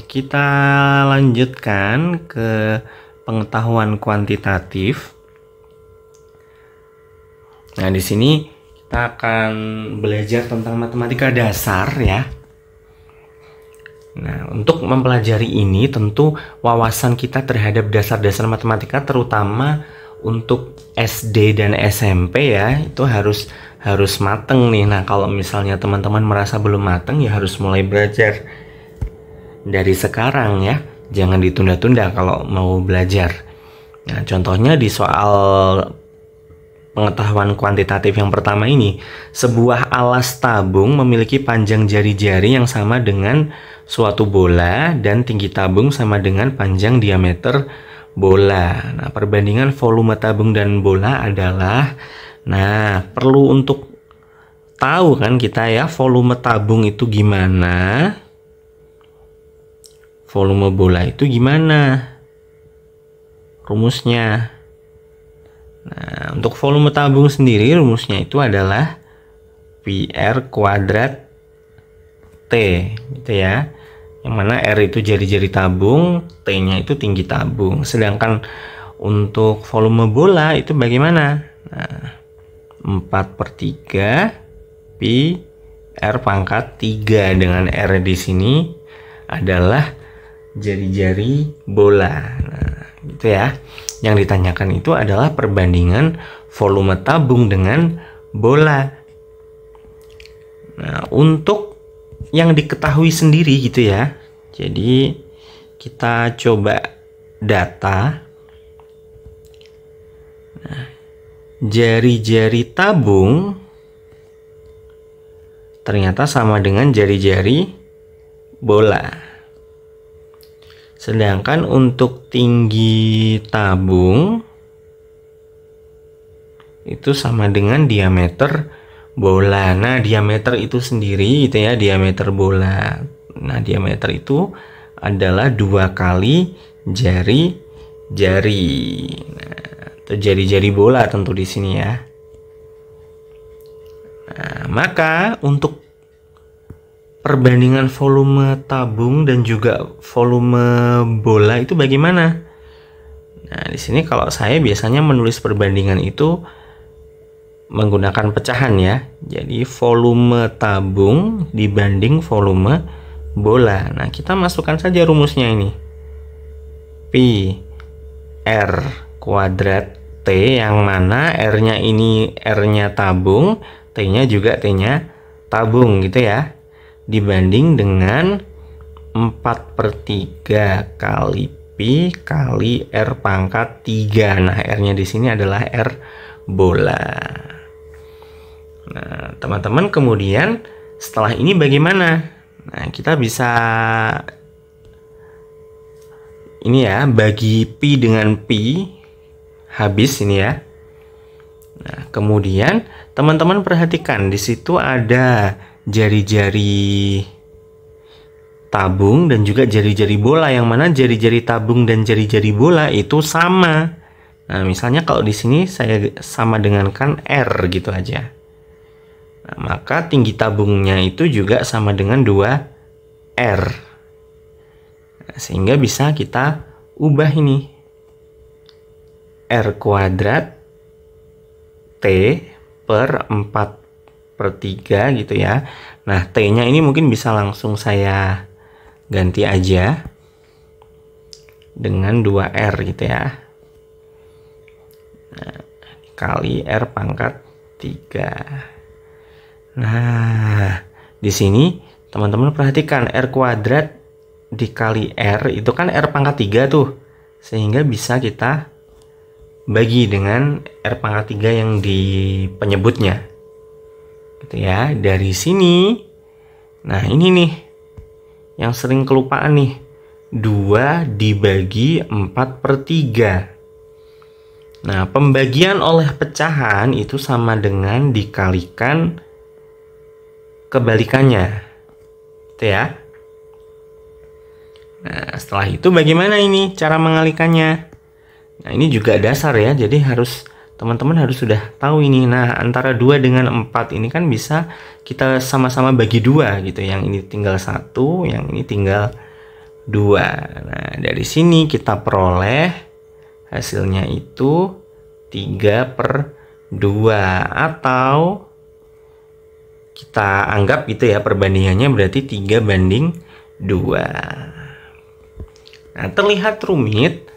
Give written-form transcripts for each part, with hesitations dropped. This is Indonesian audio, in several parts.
Kita lanjutkan ke pengetahuan kuantitatif. Nah, di sini kita akan belajar tentang matematika dasar ya. Nah, untuk mempelajari ini tentu wawasan kita terhadap dasar-dasar matematika terutama untuk SD dan SMP ya, itu harus mateng nih. Nah, kalau misalnya teman-teman merasa belum mateng ya harus mulai belajar dari sekarang ya. Jangan ditunda-tunda kalau mau belajar. Nah, contohnya di soal pengetahuan kuantitatif yang pertama ini, sebuah alas tabung memiliki panjang jari-jari yang sama dengan suatu bola dan tinggi tabung sama dengan panjang diameter bola. Nah, perbandingan volume tabung dan bola adalah, nah, perlu untuk tahu kan kita ya, volume tabung itu gimana, volume bola itu gimana rumusnya. Nah, untuk volume tabung sendiri rumusnya itu adalah PR kuadrat T gitu ya. Yang mana R itu jari-jari tabung, T-nya itu tinggi tabung. Sedangkan untuk volume bola itu bagaimana? Nah, 4/3 pi R pangkat 3 dengan R di sini adalah jari-jari bola. Nah, gitu ya. Yang ditanyakan itu adalah perbandingan volume tabung dengan bola. Nah, untuk yang diketahui sendiri gitu ya. Jadi kita coba data. Nah, jari-jari tabung ternyata sama dengan jari-jari bola. Sedangkan untuk tinggi tabung itu sama dengan diameter bola. Nah, diameter itu sendiri itu ya, diameter bola. Nah, diameter itu adalah 2 kali jari-jari. Nah, itu jari-jari bola tentu di sini ya. Nah, maka untuk perbandingan volume tabung dan juga volume bola itu bagaimana? Nah, di sini kalau saya biasanya menulis perbandingan itu menggunakan pecahan ya. Jadi volume tabung dibanding volume bola. Nah, kita masukkan saja rumusnya ini. Pi R kuadrat T, yang mana R-nya ini R-nya tabung, T-nya juga T-nya tabung gitu ya. Dibanding dengan 4/3 kali pi kali R pangkat 3. Nah, R-nya di sini adalah R bola. Nah, teman-teman, kemudian setelah ini bagaimana? Nah, kita bisa ini ya, bagi pi dengan pi habis ini ya. Nah, kemudian teman-teman perhatikan di situ ada jari-jari tabung dan juga jari-jari bola, yang mana jari-jari tabung dan jari-jari bola itu sama. Nah, misalnya kalau di sini saya sama dengankan R gitu aja. Nah, maka tinggi tabungnya itu juga sama dengan 2R. Nah, sehingga bisa kita ubah ini. R kuadrat T per 4/3 gitu ya. Nah, T-nya ini mungkin bisa langsung saya ganti aja dengan 2R gitu ya. Nah, kali R pangkat 3. Nah, di sini teman-teman perhatikan R kuadrat dikali R itu kan R pangkat 3 tuh. Sehingga bisa kita bagi dengan R pangkat 3 yang di penyebutnya. Gitu ya. Dari sini, nah ini nih yang sering kelupaan nih, 2 dibagi 4/3. Nah, pembagian oleh pecahan itu sama dengan dikalikan kebalikannya gitu ya. Nah, setelah itu bagaimana ini cara mengalikannya? Nah, ini juga dasar ya, jadi harus teman-teman harus sudah tahu ini. Nah, antara 2 dengan 4 ini kan bisa kita sama-sama bagi 2 gitu. Yang ini tinggal 1, yang ini tinggal 2. Nah, dari sini kita peroleh hasilnya itu 3/2, atau kita anggap gitu ya, perbandingannya berarti 3/2. Nah, terlihat rumit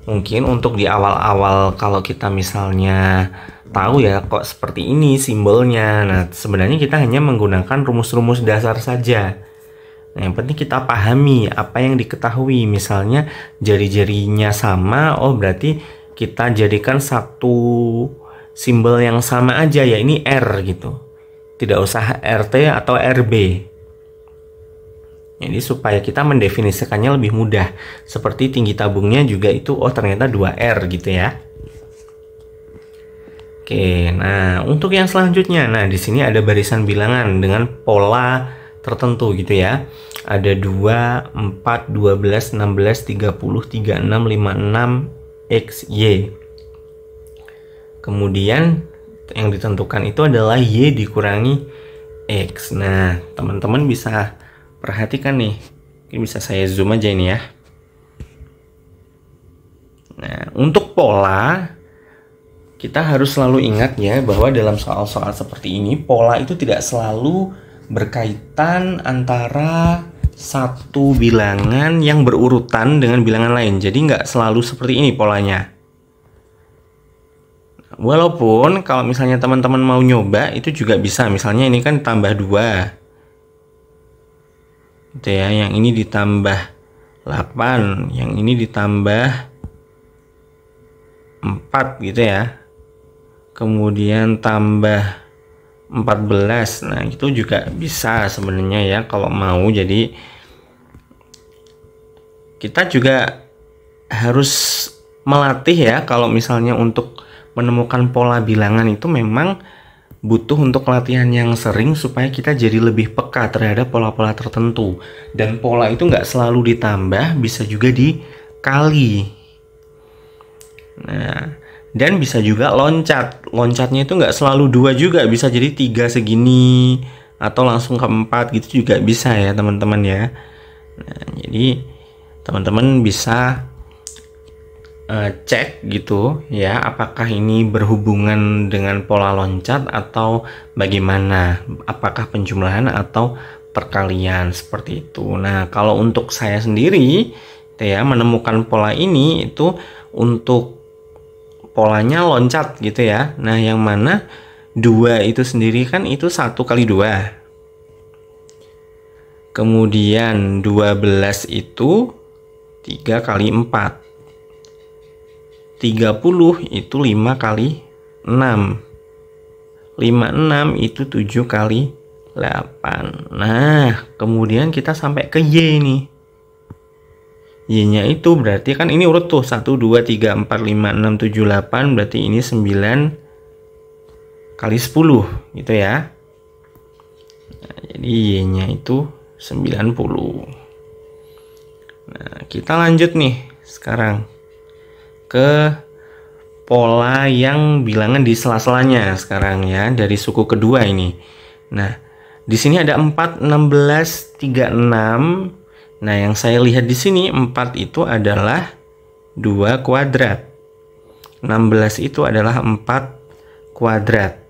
mungkin untuk di awal-awal kalau kita misalnya tahu ya kok seperti ini simbolnya. Nah, sebenarnya kita hanya menggunakan rumus-rumus dasar saja. Nah, yang penting kita pahami apa yang diketahui. Misalnya jari-jarinya sama, oh berarti kita jadikan satu simbol yang sama aja ya, ini R gitu. Tidak usah RT atau RB. Jadi supaya kita mendefinisikannya lebih mudah. Seperti tinggi tabungnya juga itu, oh ternyata 2R gitu ya. Oke, nah untuk yang selanjutnya, nah di sini ada barisan bilangan dengan pola tertentu gitu ya. Ada 2, 4, 12, 16, 30, 36, 56, X, Y. Kemudian yang ditentukan itu adalah Y dikurangi X. Nah, teman-teman bisa perhatikan nih, ini bisa saya zoom aja ini ya. Nah, untuk pola kita harus selalu ingat ya bahwa dalam soal-soal seperti ini pola itu tidak selalu berkaitan antara satu bilangan yang berurutan dengan bilangan lain. Jadi nggak selalu seperti ini polanya. Walaupun kalau misalnya teman-teman mau nyoba itu juga bisa. Misalnya ini kan tambah 2 gitu ya, yang ini ditambah 8, yang ini ditambah 4 gitu ya, kemudian tambah 14. Nah itu juga bisa sebenarnya ya kalau mau. Jadi kita juga harus melatih ya, kalau misalnya untuk menemukan pola bilangan itu memang butuh untuk latihan yang sering supaya kita jadi lebih peka terhadap pola-pola tertentu. Dan pola itu nggak selalu ditambah, bisa juga dikali. Nah, dan bisa juga loncat. Loncatnya itu nggak selalu 2 juga, bisa jadi 3 segini atau langsung ke 4 gitu juga bisa ya teman-teman ya. Nah, jadi teman-teman bisa cek gitu ya, apakah ini berhubungan dengan pola loncat atau bagaimana, apakah penjumlahan atau perkalian seperti itu. Nah, kalau untuk saya sendiri ya menemukan pola ini itu untuk polanya loncat gitu ya. Nah, yang mana 2 itu sendiri kan itu 1 kali 2. Kemudian 12 itu 3 kali 4. 30 itu 5 kali 6. 56 itu 7 kali 8. Nah, kemudian kita sampai ke Y nih. Y-nya itu berarti kan ini urut tuh 1, 2, 3, 4, 5, 6, 7, 8. Berarti ini 9 kali 10 gitu ya. Nah, jadi Y-nya itu 90. Nah, kita lanjut nih sekarang ke pola yang bilangan di sela-selanya sekarang ya, dari suku kedua ini. Nah, di sini ada 4, 16, 36. Nah, yang saya lihat di sini 4 itu adalah 2 kuadrat. 16 itu adalah 4 kuadrat.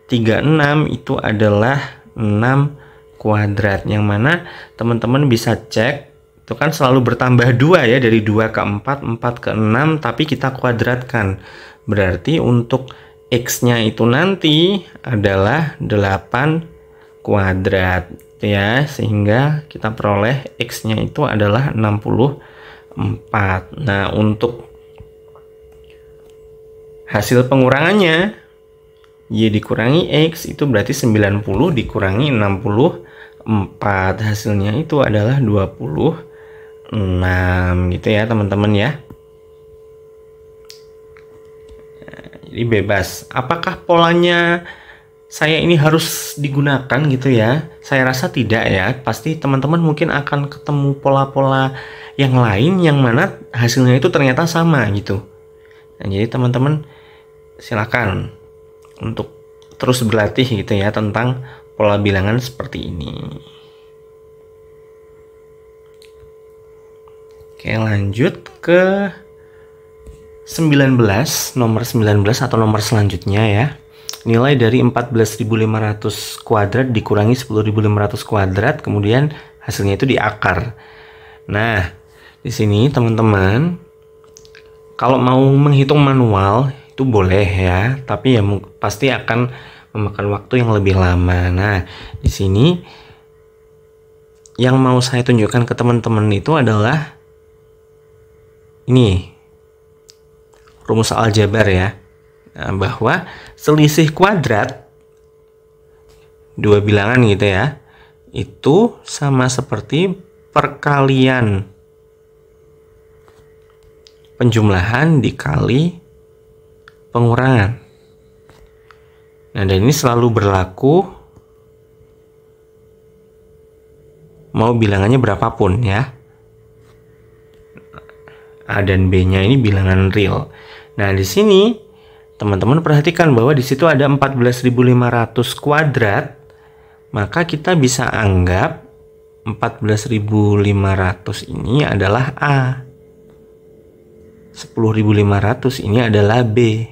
36 itu adalah 6 kuadrat. Yang mana teman-teman bisa cek itu kan selalu bertambah 2 ya, dari 2 ke 4, 4 ke 6, tapi kita kuadratkan. Berarti untuk X-nya itu nanti adalah 8 kuadrat ya, sehingga kita peroleh X-nya itu adalah 64. Nah, untuk hasil pengurangannya Y dikurangi X itu berarti 90 dikurangi 64, hasilnya itu adalah 26 gitu ya teman-teman ya. Jadi bebas apakah polanya saya ini harus digunakan gitu ya. Saya rasa tidak ya, pasti teman-teman mungkin akan ketemu pola-pola yang lain yang mana hasilnya itu ternyata sama gitu. Nah, jadi teman-teman silakan untuk terus berlatih gitu ya tentang pola bilangan seperti ini. Oke, lanjut ke 19, nomor 19 atau nomor selanjutnya ya. Nilai dari 14.500 kuadrat dikurangi 10.500 kuadrat, kemudian hasilnya itu diakar. Nah, di sini teman-teman kalau mau menghitung manual itu boleh ya, tapi ya pasti akan memakan waktu yang lebih lama. Nah, di sini yang mau saya tunjukkan ke teman-teman itu adalah ini rumus aljabar ya. Nah, bahwa selisih kuadrat dua bilangan gitu ya, itu sama seperti perkalian penjumlahan dikali pengurangan. Nah, dan ini selalu berlaku mau bilangannya berapapun ya. A dan B-nya ini bilangan real. Nah, di sini teman-teman perhatikan bahwa di situ ada 14.500 kuadrat, maka kita bisa anggap 14.500 ini adalah A. 10.500 ini adalah B.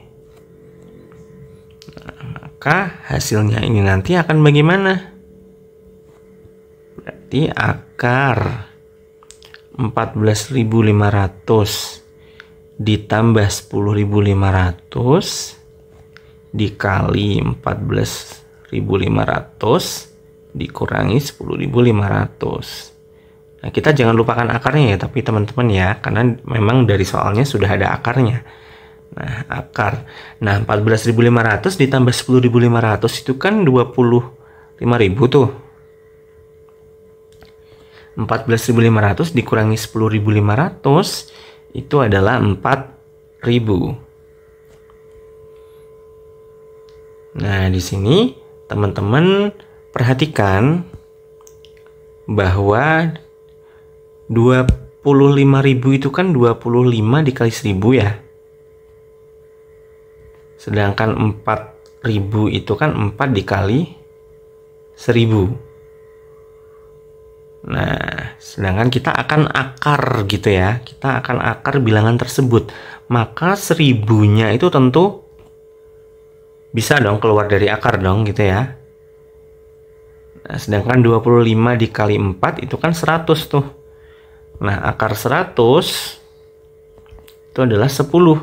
Nah, maka hasilnya ini nanti akan bagaimana? Berarti akar 14.500 ditambah 10.500 dikali 14.500 dikurangi 10.500. Nah, kita jangan lupakan akarnya ya, tapi teman-teman ya, karena memang dari soalnya sudah ada akarnya. Nah, akar. Nah, 14.500 ditambah 10.500 itu kan 25.000 tuh. 14.500 dikurangi 10.500 itu adalah 4.000. Nah, di sini teman-teman perhatikan bahwa 25.000 itu kan 25 dikali 1.000 ya. Sedangkan 4.000 itu kan 4 dikali 1.000. Nah, sedangkan kita akan akar gitu ya. Kita akan akar bilangan tersebut. Maka 1.000-nya itu tentu bisa dong keluar dari akar dong gitu ya. Nah, sedangkan 25 dikali 4 itu kan 100 tuh. Nah, akar 100 itu adalah 10.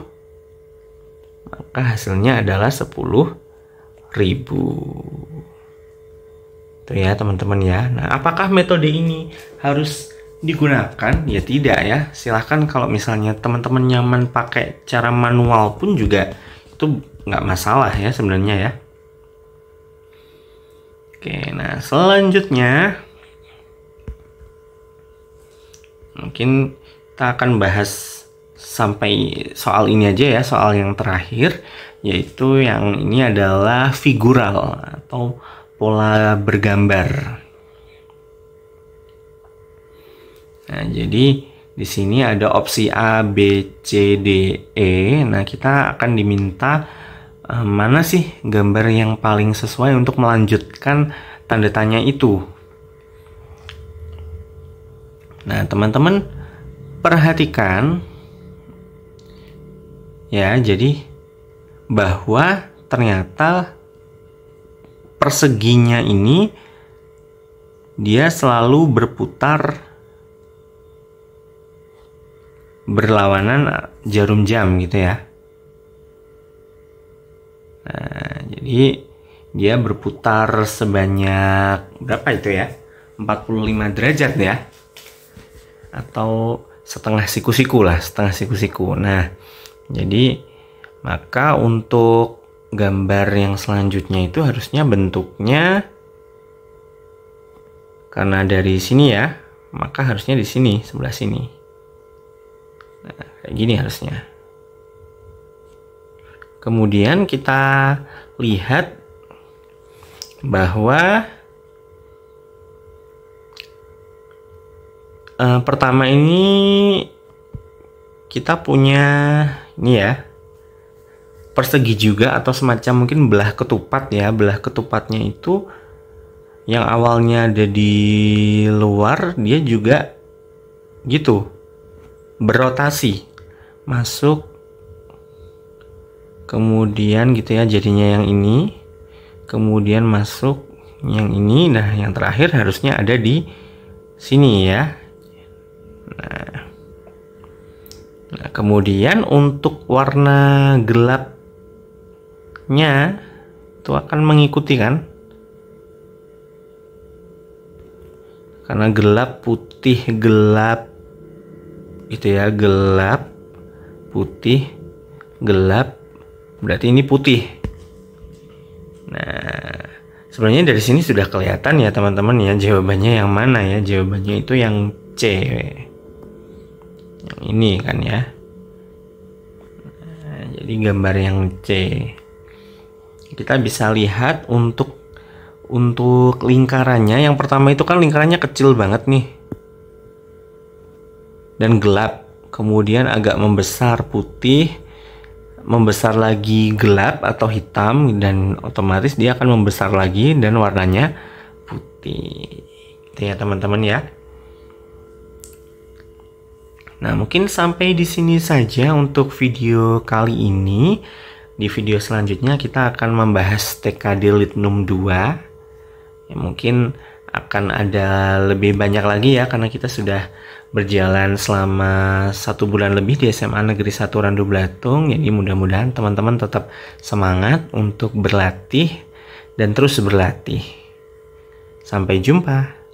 Maka hasilnya adalah 10.000. Itu ya teman-teman ya. Nah, apakah metode ini harus digunakan? Ya tidak ya. Silahkan kalau misalnya teman-teman nyaman pakai cara manual pun juga itu nggak masalah ya sebenarnya ya. Oke, nah selanjutnya mungkin kita akan bahas sampai soal ini aja ya, soal yang terakhir, yaitu yang ini adalah figural atau pola bergambar. Nah, jadi di sini ada opsi A, B, C, D, E. Nah, kita akan diminta mana sih gambar yang paling sesuai untuk melanjutkan tanda tanya itu. Nah, teman-teman perhatikan ya, jadi bahwa ternyata perseginya ini dia selalu berputar berlawanan jarum jam gitu ya. Nah, jadi dia berputar sebanyak berapa itu ya? 45 derajat ya. Atau setengah siku-siku lah, setengah siku-siku. Nah, jadi maka untuk gambar yang selanjutnya itu harusnya bentuknya, karena dari sini ya, maka harusnya di sini, sebelah sini. Nah, kayak gini harusnya. Kemudian kita lihat bahwa pertama ini kita punya ini ya, persegi juga atau semacam mungkin belah ketupat ya. Belah ketupatnya itu yang awalnya ada di luar, dia juga gitu berotasi masuk, kemudian gitu ya, jadinya yang ini, kemudian masuk yang ini. Nah, yang terakhir harusnya ada di sini ya. Nah, kemudian untuk warna gelapnya itu akan mengikuti kan, karena gelap putih gelap gitu ya, gelap putih gelap, berarti ini putih. Nah, sebenarnya dari sini sudah kelihatan ya teman-teman ya, jawabannya yang mana ya. Jawabannya itu yang C, yang ini kan ya. Nah, jadi gambar yang C. Kita bisa lihat untuk lingkarannya. Yang pertama itu kan lingkarannya kecil banget nih dan gelap, kemudian agak membesar putih, membesar lagi gelap atau hitam, dan otomatis dia akan membesar lagi dan warnanya putih. Gitu ya teman-teman ya. Nah, mungkin sampai di sini saja untuk video kali ini. Di video selanjutnya kita akan membahas TKD Litnum 2. Ya, mungkin akan ada lebih banyak lagi ya, karena kita sudah berjalan selama 1 bulan lebih di SMA Negeri 1 Randu Blatung. Jadi mudah-mudahan teman-teman tetap semangat untuk berlatih dan terus berlatih. Sampai jumpa.